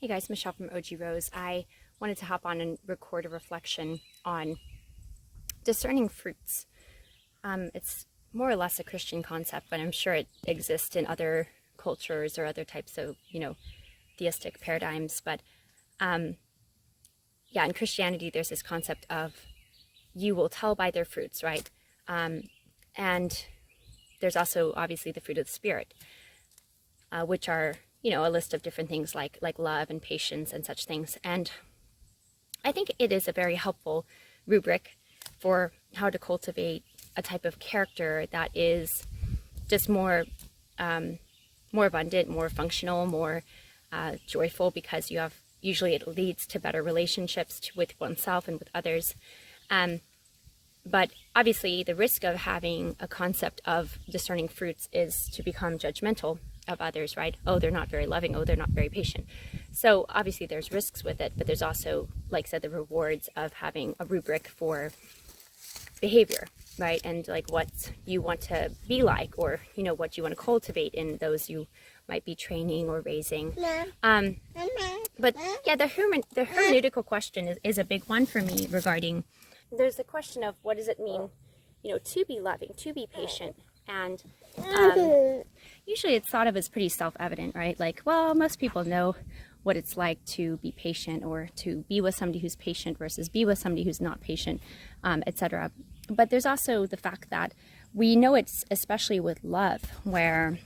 Hey guys, Michelle from OG Rose. I wanted to hop on and record a reflection on discerning fruits. It's more or less a Christian concept, but I'm sure it exists in other cultures or other types of, theistic paradigms. But in Christianity, there's this concept of you will tell by their fruits, right? And there's also obviously the fruit of the Spirit, which are a list of different things like love and patience and such things. And I think it is a very helpful rubric for how to cultivate a type of character that is just more abundant, more functional, more joyful, because usually it leads to better relationships with oneself and with others. But obviously the risk of having a concept of discerning fruits is to become judgmental of others, right? Oh, they're not very loving. Oh, they're not very patient. So obviously there's risks with it, but there's also, like I said, the rewards of having a rubric for behavior, right? And like what you want to be like, or, what you want to cultivate in those you might be training or raising. But yeah, the hermeneutical question is a big one for me regarding, there's the question of what does it mean, to be loving, to be patient. And usually it's thought of as pretty self-evident, right? Like, well, most people know what it's like to be patient, or to be with somebody who's patient versus be with somebody who's not patient, etc. But there's also the fact that we know it's especially with love, where,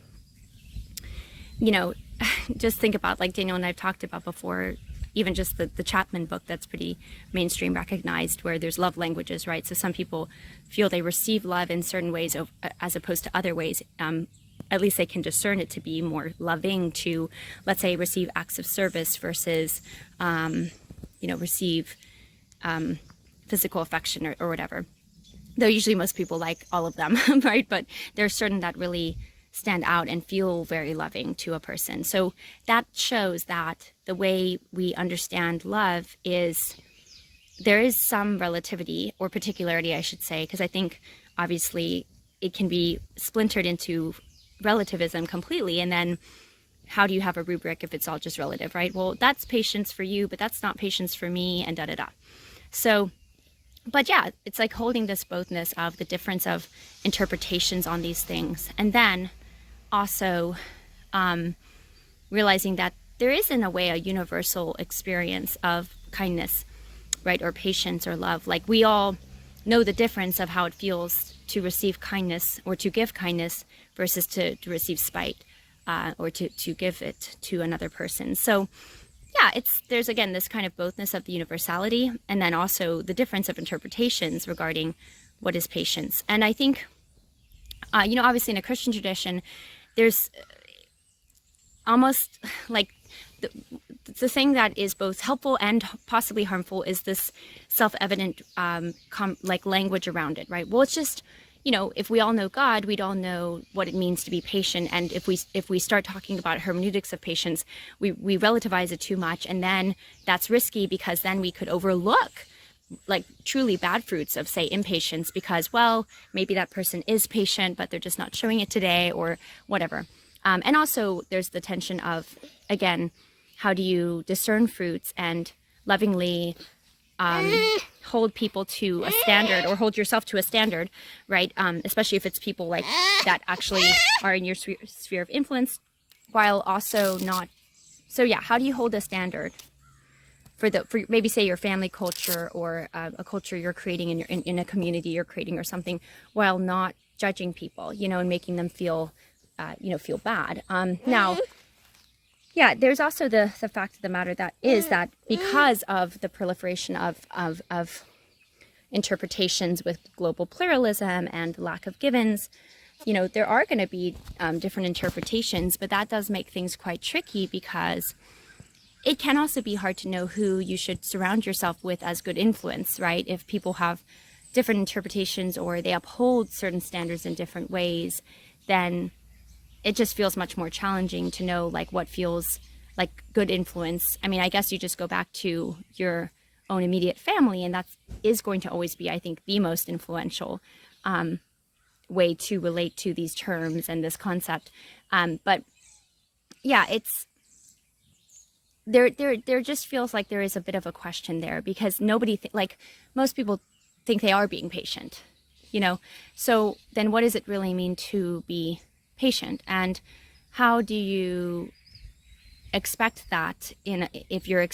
just think about, like Daniel and I've talked about before, even just the Chapman book that's pretty mainstream recognized, where there's love languages, right? So some people feel they receive love in certain ways as opposed to other ways. At least they can discern it to be more loving to, let's say, receive acts of service versus, receive physical affection or whatever. Though usually most people like all of them, right? But there's certain that really stand out and feel very loving to a person. So that shows that the way we understand love is, there is some relativity or particularity, I should say, because I think obviously it can be splintered into relativism completely. And then how do you have a rubric if it's all just relative, right? Well, that's patience for you, but that's not patience for me, and da-da-da. So, but yeah, it's like holding this bothness of the difference of interpretations on these things. And then also realizing that there is, in a way, a universal experience of kindness, right? Or patience or love. Like, we all know the difference of how it feels to receive kindness or to give kindness versus to receive spite, or to give it to another person. So yeah, there's again this kind of bothness of the universality, and then also the difference of interpretations regarding what is patience. And I think, obviously in a Christian tradition, there's almost like the thing that is both helpful and possibly harmful is this self-evident like language around it, right? Well, it's just, if we all know God, we'd all know what it means to be patient. And if we start talking about hermeneutics of patience, we relativize it too much, and then that's risky, because then we could overlook like truly bad fruits of, say, impatience, because, well, maybe that person is patient, but they're just not showing it today, or whatever. And also there's the tension of, again, how do you discern fruits and lovingly hold people to a standard, or hold yourself to a standard, right? Especially if it's people like that actually are in your sphere of influence, while also not. So yeah, how do you hold a standard for maybe, say, your family culture, or a culture you're creating in a community you're creating or something, while not judging people, and making them feel feel bad. Now, yeah, there's also the fact of the matter that because of the proliferation of interpretations with global pluralism and lack of givens, there are going to be different interpretations, but that does make things quite tricky, because it can also be hard to know who you should surround yourself with as good influence, right? If people have different interpretations, or they uphold certain standards in different ways, then it just feels much more challenging to know like what feels like good influence. I mean, I guess you just go back to your own immediate family, and that is going to always be, I think, the most influential way to relate to these terms and this concept. But yeah, there just feels like there is a bit of a question there, because like most people think they are being patient, so then what does it really mean to be patient, and how do you expect that if you're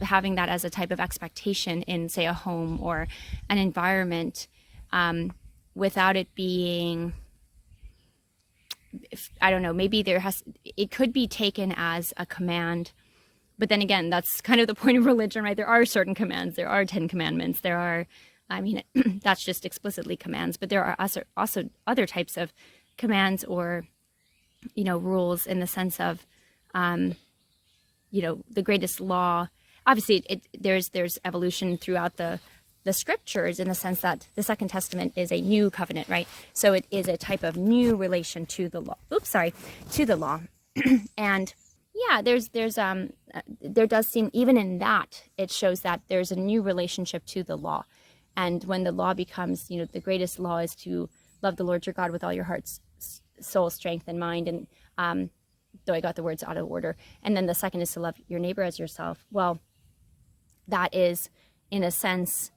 having that as a type of expectation in, say, a home or an environment, without it being, I don't know, maybe it could be taken as a command. But then again, that's kind of the point of religion, right? There are certain commands. There are 10 commandments. There are, that's just explicitly commands. But there are also other types of commands or, rules, in the sense of, the greatest law. Obviously, there's evolution throughout the scriptures, in the sense that the Second Testament is a new covenant, right? So it is a type of new relation to the law. To the law. And yeah, there does seem, even in that, it shows that there's a new relationship to the law. And when the law becomes, the greatest law is to love the Lord your God with all your heart, soul, strength, and mind. And though I got the words out of order. And then the second is to love your neighbor as yourself. Well, that is, in a sense,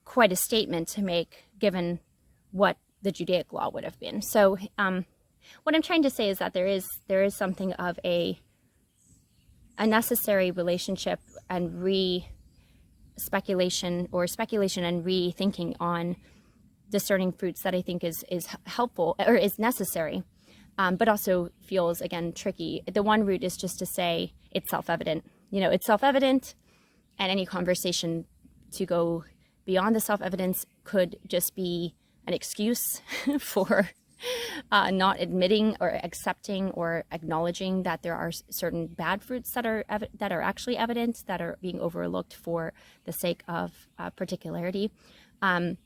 quite a statement to make, given what the Judaic law would have been. So what I'm trying to say is that there is something of a necessary relationship and speculation and rethinking on discerning fruits that I think is helpful, or is necessary, but also feels, again, tricky. The one route is just to say it's self-evident. It's self-evident, and any conversation to go beyond the self-evidence could just be an excuse for not admitting or accepting or acknowledging that there are certain bad fruits that are actually evident, that are being overlooked for the sake of particularity. And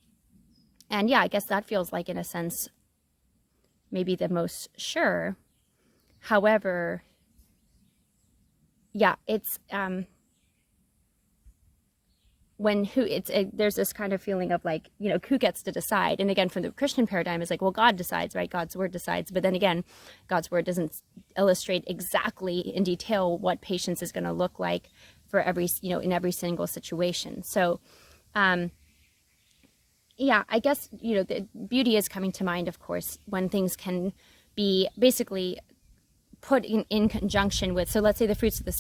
yeah, I guess that feels like, in a sense, maybe the most sure. However, yeah, it's there's this kind of feeling of like, who gets to decide? And again, from the Christian paradigm, it's like, well, God decides, right? God's word decides. But then again, God's word doesn't illustrate exactly in detail what patience is going to look like for every, in every single situation. So, yeah, I guess, the beauty is coming to mind, of course, when things can be basically put in conjunction with, so let's say the fruit of the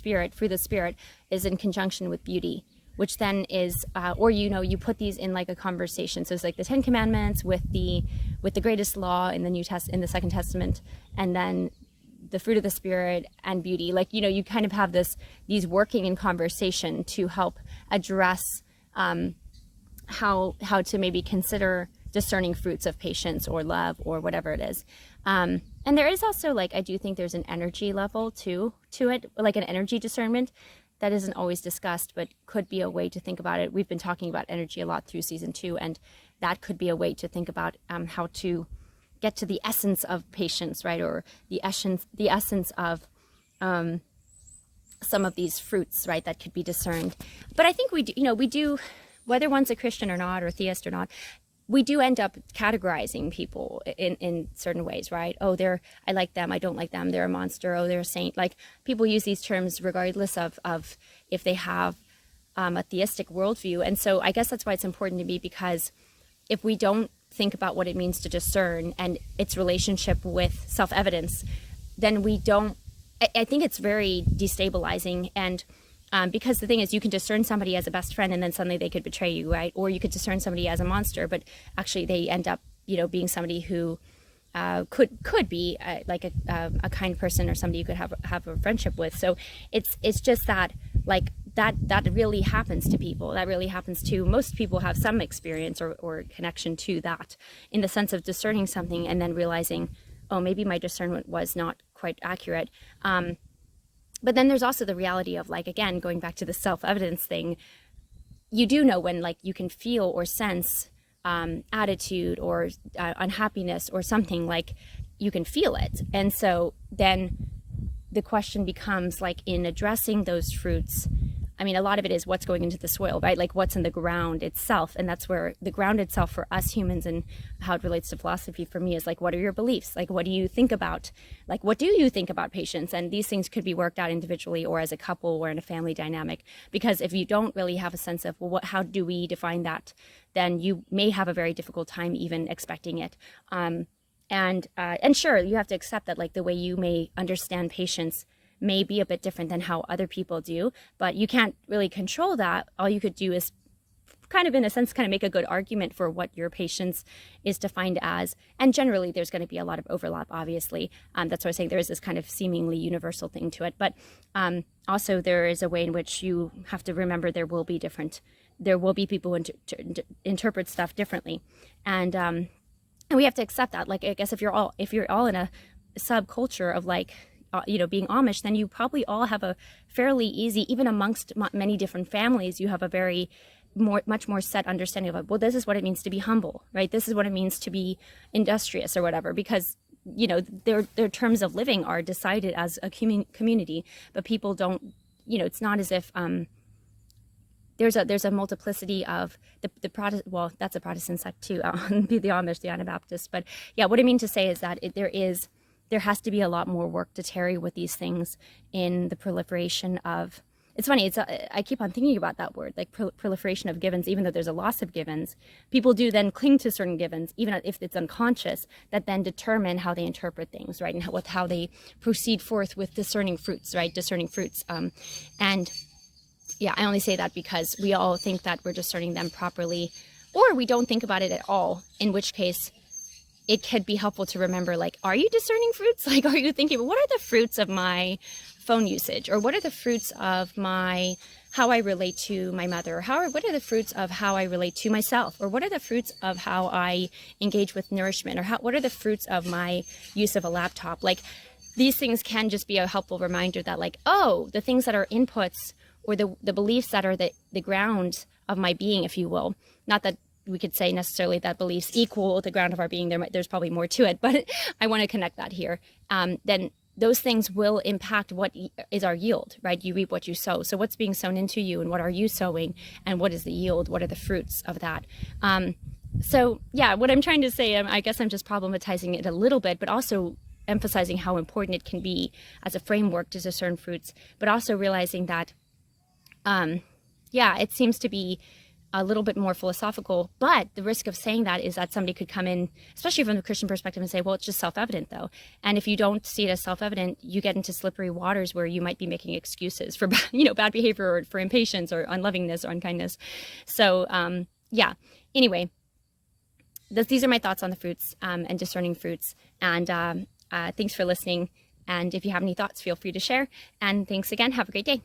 Spirit is in conjunction with beauty, which then is, or you put these in like a conversation. So it's like the 10 Commandments with the greatest law in the Second Testament, and then the fruit of the Spirit and beauty. Like, you kind of have these working in conversation to help address how to maybe consider discerning fruits of patience or love or whatever it is. And there is also, like, I do think there's an energy level to it, like an energy discernment that isn't always discussed, but could be a way to think about it. We've been talking about energy a lot through season 2, and that could be a way to think about how to get to the essence of patience, right? Or the essence of some of these fruits, right, that could be discerned. But I think we do, whether one's a Christian or not, or theist or not, we do end up categorizing people in certain ways, right? Oh, I like them, I don't like them, they're a monster, oh, they're a saint. Like, people use these terms regardless of if they have a theistic worldview. And so I guess that's why it's important to me, because if we don't think about what it means to discern and its relationship with self-evidence, then I think it's very destabilizing. And because the thing is, you can discern somebody as a best friend and then suddenly they could betray you, right? Or you could discern somebody as a monster, but actually they end up, being somebody who could be like a kind person, or somebody you could have a friendship with. So it's just that, like, that really happens to people. That really happens to most people. Have some experience or connection to that, in the sense of discerning something and then realizing, oh, maybe my discernment was not quite accurate. But then there's also the reality of, like, again, going back to the self-evidence thing, you do know when, like, you can feel or sense attitude or unhappiness or something, like, you can feel it. And so then the question becomes, like, in addressing those fruits, I mean, a lot of it is what's going into the soil, right? Like what's in the ground itself. And that's where the ground itself for us humans, and how it relates to philosophy for me, is like, what are your beliefs? Like, what do you think about? Like, what do you think about patience? And these things could be worked out individually or as a couple or in a family dynamic. Because if you don't really have a sense of, well, how do we define that? Then you may have a very difficult time even expecting it. And sure, you have to accept that, like, the way you may understand patience may be a bit different than how other people do, but you can't really control that. All you could do is kind of, in a sense, kind of make a good argument for what your patience is defined as. And generally, there's going to be a lot of overlap, obviously. That's why I was saying there is this kind of seemingly universal thing to it. But also, there is a way in which you have to remember there will be people who interpret stuff differently. And we have to accept that. Like, I guess if you're all in a subculture of, like, being Amish, then you probably all have a fairly easy, even amongst many different families, you have a much more set understanding of, well, this is what it means to be humble, right? This is what it means to be industrious or whatever, because, their terms of living are decided as a community, but people don't, it's not as if, there's a multiplicity of the Protestant, well, that's a Protestant sect too, the Amish, the Anabaptists. But yeah, what I mean to say is that there has to be a lot more work to tarry with these things in the proliferation of, it's funny, I keep on thinking about that word, like proliferation of givens. Even though there's a loss of givens, people do then cling to certain givens, even if it's unconscious, that then determine how they interpret things, right? And how they proceed forth with discerning fruits, right? Discerning fruits. And yeah, I only say that because we all think that we're discerning them properly, or we don't think about it at all, in which case it could be helpful to remember, like, are you discerning fruits? Like, are you thinking, what are the fruits of my phone usage? Or what are the fruits of how I relate to my mother? Or what are the fruits of how I relate to myself? Or what are the fruits of how I engage with nourishment? Or what are the fruits of my use of a laptop? Like, these things can just be a helpful reminder that, like, oh, the things that are inputs, or the beliefs that are the ground of my being, if you will. Not that we could say necessarily that beliefs equal the ground of our being. There's probably more to it, but I want to connect that here. Then those things will impact what is our yield, right? You reap what you sow. So what's being sown into you, and what are you sowing, and what is the yield? What are the fruits of that? So yeah, what I'm trying to say, I guess I'm just problematizing it a little bit, but also emphasizing how important it can be as a framework to discern fruits, but also realizing that, it seems to be a little bit more philosophical, but the risk of saying that is that somebody could come in, especially from the Christian perspective, and say, well, it's just self-evident though. And if you don't see it as self-evident, you get into slippery waters where you might be making excuses for, bad behavior, or for impatience, or unlovingness, or unkindness. So, anyway, these are my thoughts on the fruits, and discerning fruits. And thanks for listening. And if you have any thoughts, feel free to share. And thanks again. Have a great day.